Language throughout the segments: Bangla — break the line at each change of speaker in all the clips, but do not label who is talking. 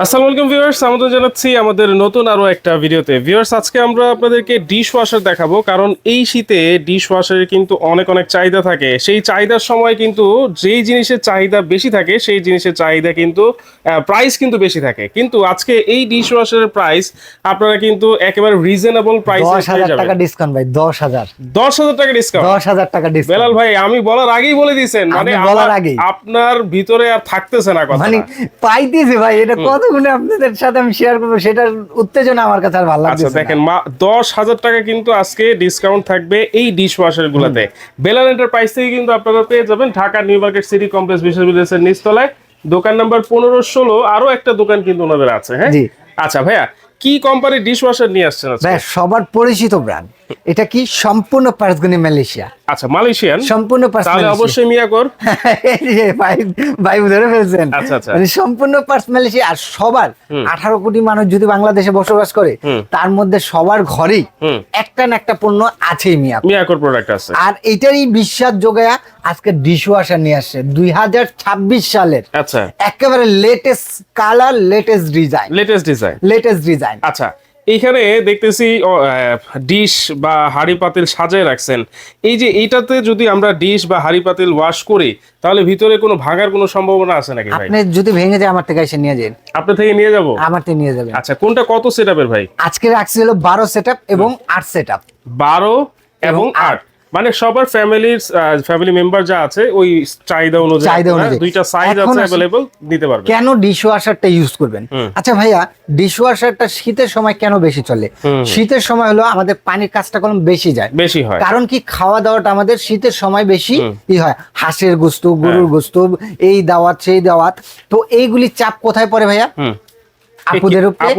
আসসালামু আলাইকুম ভিউয়ার্স, আমাদের জানাচ্ছি আমাদের নতুন আরো একটা ভিডিওতে। ভিউয়ার্স, আজকে আমরা আপনাদেরকে ডিশ ওয়াশার দেখাবো, কারণ এই শীতে ডিশ ওয়াশারের কিন্তু অনেক চাহিদা থাকে। সেই চাহিদার সময় কিন্তু যেই জিনিসের চাহিদা বেশি থাকে সেই জিনিসের চাহিদা কিন্তু প্রাইস কিন্তু বেশি থাকে। কিন্তু আজকে এই ডিশ ওয়াশারের প্রাইস আপনারা কিন্তু একেবারে রিজনেবল প্রাইসে পেয়ে
10,000 টাকা
যাবেন।
ডিসকাউন্ট ভাই, 10,000
10,000 টাকা ডিসকাউন্ট।
10,000 টাকা ডিসকাউন্ট।
বেলাল ভাই, আমি বলার আগেই বলে দিয়েছেন, মানে
আপনি বলার আগেই।
আপনার ভিতরে আর থাকতেছে না কথা।
মানে পাইতেছি ভাই, এটা কত গুণে আপনাদের সাথে আমি শেয়ার করবো, সেটার উত্তেজনা আমার কাছে আর ভালো লাগছে।
আচ্ছা দেখেন, 10,000 টাকা কিন্তু আজকে ডিসকাউন্ট থাকবে এই ডিশ ওয়াশার গুলাতে। বেলাল এন্টারপ্রাইজ থেকে কিন্তু আপনারা পেয়ে যাবেন Dhaka new market city complex বিশ্ববিদ্যালয়ের নিচতলায়, দোকান নাম্বার 15-16। আরো একটা দোকান কিন্তু ওনাদের আছে। হ্যাঁ, আচ্ছা ভাইয়া, কি কোম্পানির ডিশ ওয়াশার নিয়ে আসছেন আজকে?
ভাই সবার পরিচিত ব্র্যান্ড, এটা কি সম্পূর্ণ পার্সগুনি মালয়েশিয়া।
আচ্ছা, মালয়েশিয়ান,
সম্পূর্ণ পার্স,
তাহলে অবশ্যই মিয়াকোর।
ভাই ভাই ধরে ফেলছেন।
আচ্ছা আচ্ছা,
মানে সম্পূর্ণ পার্স মালয়েশিয়া। আর সবার 18 কোটি মানুষ যদি বাংলাদেশে বসবাস করে, তার মধ্যে সবার ঘরেই একটা না একটা পণ্য আছেই
মিয়াকোর প্রোডাক্ট আছে।
আর এটারই বিশ্বাস যোগায়া আজকে ডিশ ওয়াশার নিয়ে আসছে 2026 সালের।
আচ্ছা,
একেবারে latest colour, latest design, latest design.
আচ্ছা, এইখানে দেখতেছি ডিশ বা হাঁড়ি পাতিল সাজায় রাখছেন। এই যে এইটাতে যদি আমরা ডিশ বা হাঁড়ি পাতিল ওয়াশ করি, তাহলে ভিতরে কোনো ভাঙার কোনো সম্ভাবনা আছে নাকি ভাই?
আপনি যদি ভেঙে যায় আমার থেকে এসে নিয়ে যান।
আপনার থেকে নিয়ে যাব?
আমার থেকে নিয়ে যাবেন।
আচ্ছা, কোনটা কত সেটআপের ভাই?
আজকে রাখছি হলো 12 সেটআপ এবং 8 সেটআপ।
12 এবং 8, মানে সবার ফ্যামিলি মেম্বার যা আছে ওই চাহিদা অনুযায়ী দুইটা সাইজ আছে अवेलेबल, দিতে পারবেন।
কেন ডিশ ওয়াশারটা ইউজ করবেন? আচ্ছা ভাইয়া, ডিশ ওয়াশারটা শীতের সময় কেন বেশি চলে? শীতের সময় হলো আমাদের পানির কাজটা কম বেশি যায়, বেশি হয়। কারণ কি, খাওয়া দাওয়াটা আমাদের শীতের সময় বেশি হয়। হাঁসের গোস্ত, গরুর গোস্ত, এই দাওয়াত সেই দাওয়াত। তো এইগুলি চাপ কোথায় পড়ে ভাইয়া? আপুদের উপরে,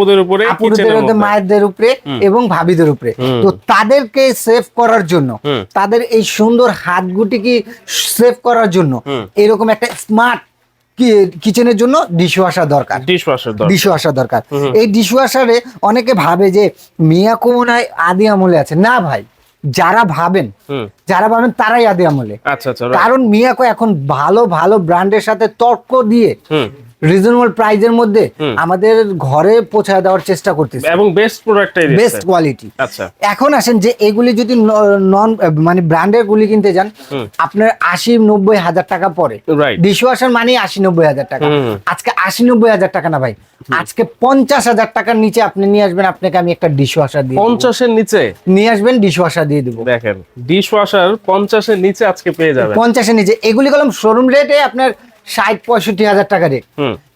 মায়েদের উপরে এবং ভাবিদের উপরে। তো তাদেরকে সেভ করার জন্য, তাদের এই সুন্দর হাতগুটিকে সেভ করার জন্য এরকম একটা স্মার্ট কিচেনের জন্য ডিশ ওয়াশার দরকার। এই ডিশ ওয়াশারে অনেকে ভাবে যে মিয়াকো মনে হয় আদি আমলে আছে। না ভাই, যারা ভাবেন তারাই আদি আমলে। কারণ মিয়াকো এখন ভালো ভালো ব্র্যান্ডের সাথে তর্ক দিয়ে রিজনেবল প্রাইজের মধ্যে আমাদের ঘরে পৌঁছায় দেওয়ার চেষ্টা করতেছে এবং বেস্ট প্রোডাক্টটাই, বেস্ট কোয়ালিটি। আচ্ছা, এখন আসেন যে এগুলি যদি নন মানে ব্র্যান্ডের গুলি কিনতে যান, আপনার 80-90 হাজার টাকা পড়ে। ডিশ ওয়াশার মানে 80-90 হাজার টাকা। আজকে 80-90 হাজার টাকা না ভাই, আজকে 50,000 টাকার নিচে আপনি নিয়ে আসবেন, আপনাকে আমি একটা ডিশ ওয়াশার দিয়ে
50-এর নিচে নিয়ে
আসবেন, ডিশ ওয়াশার দিয়ে দেবো।
দেখেন, ডিশ ওয়াশার 50-এর নিচে আজকে পেয়ে যাবেন।
50-এর নিচে। এগুলি কলম শোরুম রেটে আপনার 60-65 হাজার টাকা রেট,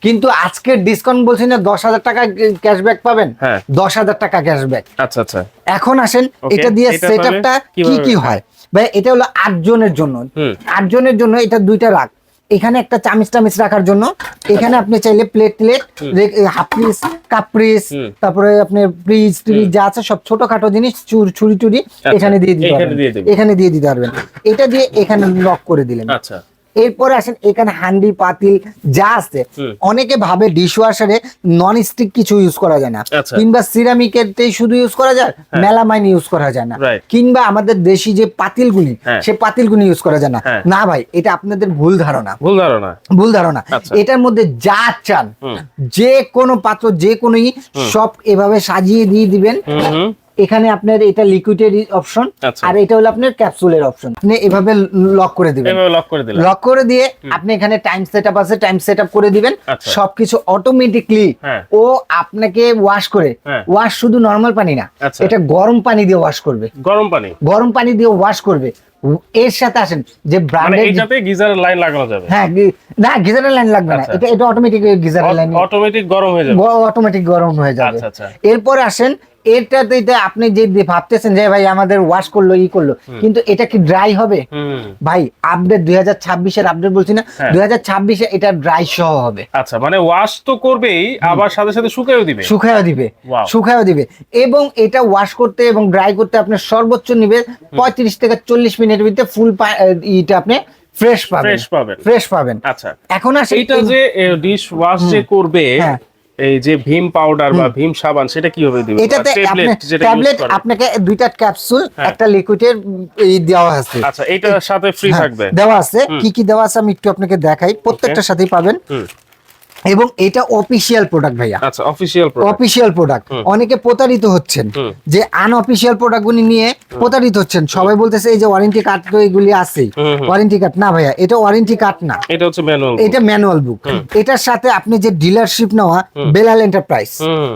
কিন্তু আজকে ডিসকাউন্ট বলছি না, 10,000 টাকা ক্যাশব্যাক পাবেন। 10,000 টাকা ক্যাশব্যাক। আচ্ছা আচ্ছা, এখন আসেন এটা দিয়ে সেটআপটা কি হয় ভাই? এটা হলো 8 জনের জন্য। 8 জনের জন্য এটা দুইটা রাখ, এখানে একটা চামিচ রাখার জন্য, এখানে আপনি চাইলে plate half piece, cup piece, তারপরে আপনি ফ্রিজ যা আছে সব ছোটখাটো জিনিস, ছুরি টুরি এখানে দিয়ে দিতে পারবেন। এটা দিয়ে এখানে লক করে দিলেন। আচ্ছা, এরপরে আসেন এখানে হান্ডি পাতিল যা আছে। অনেকে ভাবে ডিশ ওয়াশারে নন স্টিক কিছু ইউজ করা যায় না, কিংবা সিরামিকেরতেই শুধু ইউজ করা যায়, মেলামাইন ইউজ করা যায় না, কিংবা আমাদের দেশি যে পাতিলগুলি সে পাতিলগুলি ইউজ করা যায় না। না ভাই, এটা আপনাদের ভুল ধারণা। এটার মধ্যে যা চান, যে কোনো পাত্র, যে কোনো সব এভাবে সাজিয়ে দিয়ে দিবেন। এখানে আপনার এটা লিকুইডের অপশন, আর এটা হলো আপনার ক্যাপসুলের অপশন। আপনি এভাবে লক করে দিবেন। লক করে দিয়ে আপনি এখানে টাইম সেটআপ আছে, টাইম সেটআপ করে দিবেন। সবকিছু অটোমেটিকলি ও আপনাকে ওয়াশ করে, ওয়াশ শুধু নরমাল পানি না, এটা গরম পানি দিয়ে ওয়াশ করবে। গরম পানি দিয়ে ওয়াশ করবে। এর সাথে আসেন যে ব্র্যান্ডের, এটাতে গিজারের লাইন লাগানো যাবে। হ্যাঁ, না গিজারের লাইন লাগবে না, এটা অটোমেটিক গিজারের লাইন, অটোমেটিক গরম হয়ে যাবে। এরপর আসেন এটাতে আপনি যে ভাবতেছেন যে ভাই আমাদের ওয়াশ করলো কিন্তু এটা কি ড্রাই হবে? ভাই আপডেট 2026-এর আপডেট বলছি না, 2026-এ এটা ড্রাই সহ হবে। আচ্ছা, মানে ওয়াশ তো করবেই, আবার সাথে সাথে শুকায়ও দিবে। এবং এটা ওয়াশ করতে এবং ড্রাই করতে আপনার সর্বোচ্চ নিবে 35 থেকে 40 মিনিটের ভিতরে ফুল এটা আপনি ফ্রেশ পাবেন। আচ্ছা, এখন আসে এটা যে ডিশ ওয়াশ যে করবে, এই যে ভীম পাউডার বা ভীম সাবান, সেটা কিভাবে দিবেন? এটাতে ট্যাবলেট আপনাকে দুইটা ক্যাপসুল, একটা লিকুইডের দেওয়া আছে। আচ্ছা, এটার সাথে ফ্রি থাকবে, দেওয়া আছে। কি কি দেওয়া আছে আমি একটু আপনাকে দেখাই, প্রত্যেকটার সাথেই পাবেন। এবং এটা অফিসিয়াল প্রোডাক্ট ভাইয়া।
আচ্ছা, অফিসিয়াল
প্রোডাক্ট। অনেকে প্রতারিত হচ্ছেন যে আনঅফিসিয়াল প্রোডাক্টগুলি নিয়ে প্রতারিত হচ্ছেন, সবাই বলতেছে এই যে ওয়ারেন্টি কার্ড তো এগুলি আছে, ওয়ারেন্টি কার্ড না ভাইয়া, এটা ওয়ারেন্টি কার্ড না,
এটা হচ্ছে ম্যানুয়াল,
এটা ম্যানুয়াল বুক। এটার সাথে আপনি যে ডিলারশিপ নেওয়া বেলাল এন্টারপ্রাইজ,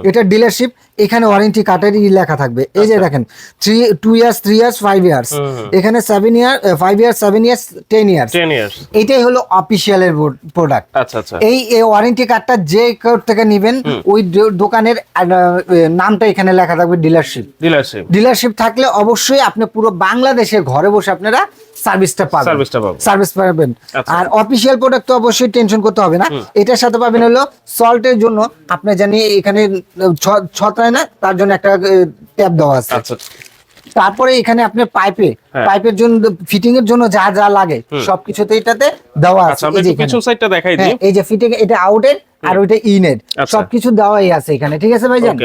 এটা ডিলারশিপ, এখানে ওয়ারেন্টি কার্ডের লেখা থাকবে। এই যে দেখেন 2 ইয়ার্স 3 ইয়ার্স 5 ইয়ার্স, এখানে 7 ইয়ার 5 ইয়ার্স 7 ইয়ার্স 10 ইয়ার্স। এটাই হলো অফিসিয়ালের প্রোডাক্ট।
আচ্ছা আচ্ছা,
এই ওয়ারেন্টি কার্ডটা যে কেউ থেকে নেবেন ওই দোকানের নামটা এখানে লেখা থাকবে ডিলারশিপ থাকলে অবশ্যই আপনি পুরো বাংলাদেশে ঘরে বসে আপনারা সার্ভিসটা পাবেন। আর অফিসিয়াল প্রোডাক্ট তো অবশ্যই টেনশন করতে হবে না। এটার সাথে পাবেন হলো সল্টের জন্য, আপনি জানি এখানে ছত্রায় না, তার জন্য একটা ট্যাপ দেওয়া আছে। তারপরে এখানে আপনার পাইপের জন্য ফিটিং এর জন্য যা যা লাগে সবকিছুতে এটাতে দেওয়া আছে।
পিছন সাইডটা দেখাই দিই,
এই যে ফিটিং, এটা আউটের আর ওইটা ইনের, সবকিছু দেওয়াই আছে এখানে, ঠিক আছে ভাইজান?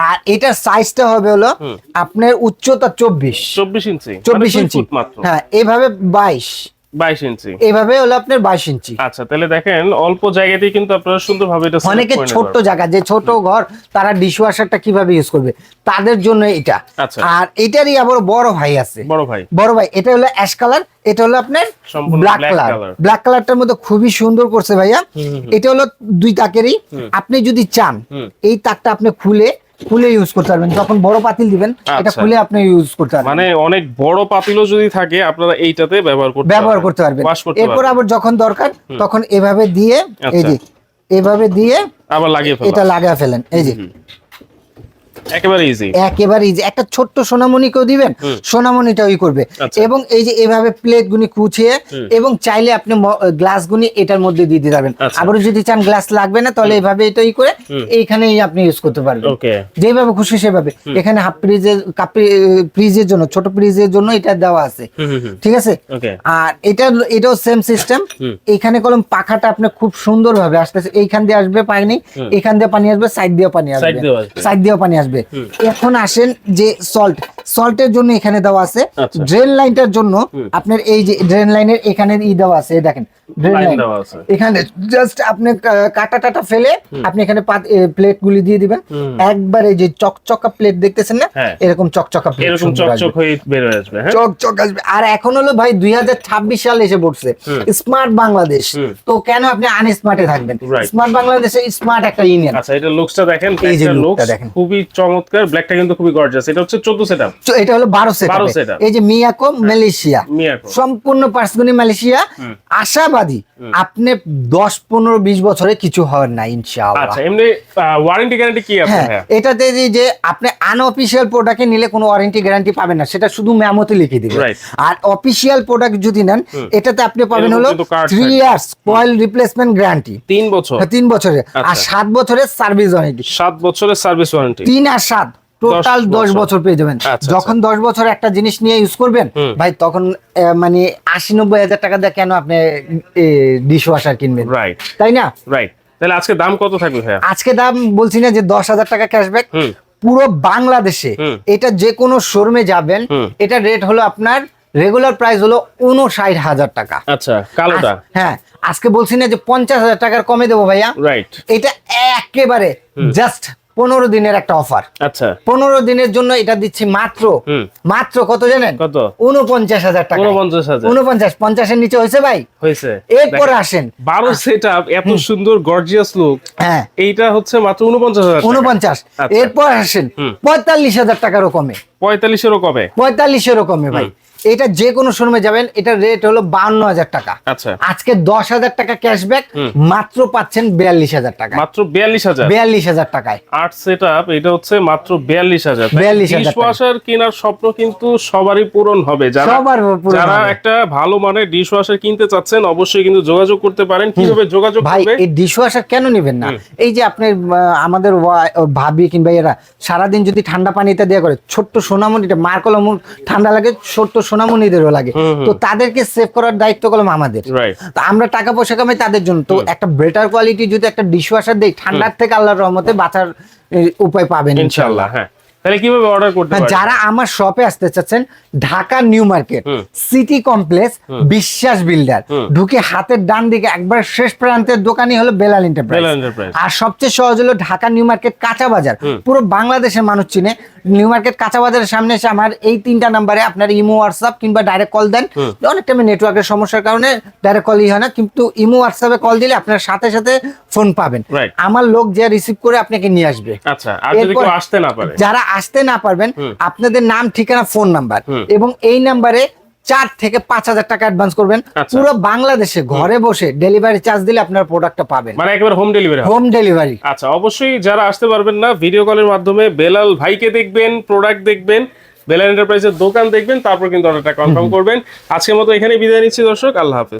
আর এটার সাইজটা হবে হলো আপনার উচ্চতা 24 ইঞ্চি, হ্যাঁ, এভাবে 22 ইঞ্চি, এভাবে হলো আপনার 22 ইঞ্চি।
আচ্ছা, তাহলে দেখেন অল্প জায়গাতেই কিন্তু আপনারা সুন্দরভাবে এটা
অনেকে ছোট জায়গা, যে ছোট ঘর, তারা ডিশওয়াশারটা কিভাবে ইউজ করবে তাদের জন্য এটা। আর এটারই আবার বড় ভাই আছে, বড় ভাই, এটা হলো অ্যাশ কালার, এটা হলো আপনার ব্ল্যাক কালারটার মধ্যে খুবই সুন্দর করছে ভাইয়া। এটা হলো 2 তাকেরই, আপনি যদি চান এই তাকটা আপনি খুলে ইউজ করতে পারবেন, যখন বড় পাতিল দিবেন এটা খুলে আপনি ইউজ করতে পারবেন।
মানে অনেক বড় পাতিলও যদি থাকে আপনারা এইটাতে ব্যবহার করতে পারবেন।
এরপর আবার যখন দরকার তখন এভাবে দিয়ে, এই যে এভাবে দিয়ে
আবার লাগিয়ে ফেলেন,
এটা লাগিয়ে ফেলেন, এই যে
একেবারে ইজি।
একটা ছোট্ট সোনামণিকেও দিবেন, সোনামণিটা ওই করবে। এবং এই যে এভাবে প্লেট গুনি কুচিয়ে, এবং চাইলে আপনি গ্লাস গুনি এটার মধ্যে দিয়ে দিতে পারবেন। আবার যদি চান গ্লাস লাগবে না, তাহলে এভাবে এটাই করে এইখানেই আপনি ইউজ করতে পারবেন, যেভাবে খুশি সেভাবে। এখানে হাফ ফ্রিজের জন্য, ছোট ফ্রিজের জন্য এটা দেওয়া আছে, ঠিক আছে? আর এটাও সেম সিস্টেম। এখানে কলম পাখাটা আপনার খুব সুন্দর ভাবে আসতেছে, এইখান দিয়ে আসবে পানি, এখান দিয়ে পানি আসবে, সাইড দিয়েও পানি আসবে। এখন আসেন যে সল্টের জন্য এখানে দেওয়া আছে। ড্রেন লাইনটার জন্য আপনার এই যে ড্রেন লাইনের এখানে দেওয়া আছে, দেখেন ড্রেন লাইন এখানে জাস্ট আপনি কাটা ফেলে আপনি এখানে প্লেট গুলি দিয়ে দিবেন। একবার এই যে চকচকা প্লেট দেখতেছেন না, এরকম চকচকা প্লেট,
এরকম চকচক হয়ে বের হয়ে আসবে,
চকচক আসবে। আর এখন হলো ভাই 2026 সাল এসে পড়ছে, স্মার্ট বাংলাদেশ, তো কেন আপনি আনস্মার্টে থাকবেন? স্মার্ট বাংলাদেশে স্মার্ট একটা ইউনিয়ন।
আচ্ছা, এটা লুকসটা দেখেন, খুবই চমৎকার, ব্ল্যাকটা কিন্তু খুবই গর্জিয়াস। এটা হচ্ছে 14 সেটআপ,
এটা হলো 12 সেটআপ। এই যে মিয়াকো মালয়েশিয়া, সম্পূর্ণ পার্সগুনি মালয়েশিয়া। আশাবাদী আপনি 10-15-20 বছরে কিছু হবে না ইনশাআল্লাহ।
আচ্ছা, এমনি ওয়ারেন্টি গ্যারান্টি কি আছে?
হ্যাঁ, এটাতে যে আপনি আনঅফিশিয়াল প্রোডাক্টে নিলে কোনো ওয়ারেন্টি গ্যারান্টি পাবেন না, সেটা শুধু মেমোতে লিখে দিবে। আর অফিশিয়াল প্রোডাক্ট যদি নেন, এটাতে আপনি পাবেন হলো 3 ইয়ার্স কয়েল রিপ্লেসমেন্ট গ্যারান্টি,
3 বছর,
3 বছরের, আর 7 বছরের সার্ভিস ওয়ারেন্টি,
7 বছরের সার্ভিস ওয়ারেন্টি,
3 আর 7 টোটাল 10 বছর পেয়ে যাবেন। যখন 10 বছর একটা জিনিস নিয়ে ইউজ করবেন ভাই, তখন মানে 80-90 হাজার টাকা দিয়ে কেন আপনি ডিশওয়াশার কিনবেন, তাই না?
তাহলে আজকে দাম কত থাকবে ভাইয়া?
আজকে দাম বলছি না যে 10,000 টাকা ক্যাশব্যাক পুরো বাংলাদেশে। এটা যে কোনো শোরুমে যাবেন, এটা রেট হলো আপনার রেগুলার প্রাইস হলো 59,000 টাকা।
আচ্ছা, কালোটা?
হ্যাঁ, আজকে বলছি না যে 50,000 টাকার কমে দেবো ভাইয়া, এটা একেবারে জাস্ট 15 দিনের একটা অফার।
আচ্ছা,
15 দিনের জন্য এটা দিচ্ছি মাত্র কত জানেন?
কত?
49,000 টাকা। 49, 50 এর নিচে হয়েছে ভাই?
হয়েছে।
এরপরে আসেন
12 সেটআপ, এত সুন্দর গর্জিয়াস লুক, হ্যাঁ, এইটা হচ্ছে মাত্র 49,000।
এরপর আসেন 45,000 টাকারও কমে,
45,000
কমে ভাই। এটা যে কোনো শোরুমে যাবেন, এটা রেট হলো 52,000 টাকা।
আচ্ছা,
আজকে 10,000 টাকা ক্যাশব্যাক মাত্র পাচ্ছেন 42,000 টাকা,
মাত্র 42,000
টাকায়।
8 সেটআপ, এটা হচ্ছে মাত্র 42,000। ডিশওয়াশার কেনার স্বপ্ন কিন্তু সবারই পূরণ হবে। যারা একটা ভালো মানের ডিশওয়াশার কিনতে চাচ্ছেন, অবশ্যই কিন্তু যোগাযোগ করতে পারেন। কিভাবে যোগাযোগ করবে?
ভাই, এই ডিশওয়াশার কেন নেবেন না? এই যে আপনি আমাদের ভাবি কিংবা এরা সারাদিন যদি ঠান্ডা পানিতে দেয়া করে, ছোট্ট সোনামণিটা মার্কলম ঠান্ডা লাগে, ছোট্ট সোনামণিদেরও লাগে, তো তাদেরকে সেভ করার দায়িত্ব করলাম আমাদের। তো আমরা টাকা পয়সা কামাই তাদের জন্য, তো একটা বেটার কোয়ালিটি যদি একটা ডিশওয়াশার দেই, ঠান্ডার থেকে আল্লাহর রহমতে বাঁচার উপায় পাবেন ইনশাআল্লাহ।
হ্যাঁ, তাহলে কিভাবে অর্ডার করতে পারবে?
যারা আমার শপে আসতে চাচ্ছেন, Dhaka new market city complex বিশ্বাস বিল্ডার ঢুকে হাতের ডান দিকে একবার শেষ প্রান্তের দোকানই হলো বেলাল এন্টারপ্রাইজ। আর সবচেয়ে সহজ হলো ঢাকা নিউ মার্কেট কাঁচা বাজার, পুরো বাংলাদেশের মানুষ চিনে। নিউ মার্কেট কাঁচা বাজারের সামনে এসে আমার এই 3টা নাম্বারে আপনার ইমো হোয়াটসঅ্যাপ কিংবা ডাইরেক্ট কল দেন। অনেক টাইমে নেটওয়ার্কের সমস্যার কারণে ডাইরেক্ট কলই হয় না, কিন্তু ইমো হোয়াটসঅ্যাপে কল দিলে আপনার সাথে সাথে ফোন পাবেন, আমার লোক যে রিসিভ করে আপনাকে নিয়ে আসবে।
আচ্ছা, আর যদি কেউ আসতে না পারে,
যারা আসতে না পারবেন, আপনাদের নাম, ঠিকানা, ফোন নাম্বার এবং এই নাম্বারে 4 থেকে 5,000 টাকা অ্যাডভান্স করবেন। পুরো বাংলাদেশে ঘরে বসে ডেলিভারি চার্জ দিলে আপনার প্রোডাক্টটা পাবেন,
মানে একেবারে হোম ডেলিভারি।
Home delivery.
আচ্ছা, অবশ্যই যারা আসতে পারবেন না, ভিডিও কলের মাধ্যমে বেলাল ভাইকে দেখবেন, প্রোডাক্ট দেখবেন, বেলাল এন্টারপ্রাইজের দোকান দেখবেন, তারপর কিন্তু অর্ডারটা কনফার্ম করবেন। আজকের মতো এখানে বিদায় নিচ্ছি দর্শক, আল্লাহ হাফেজ।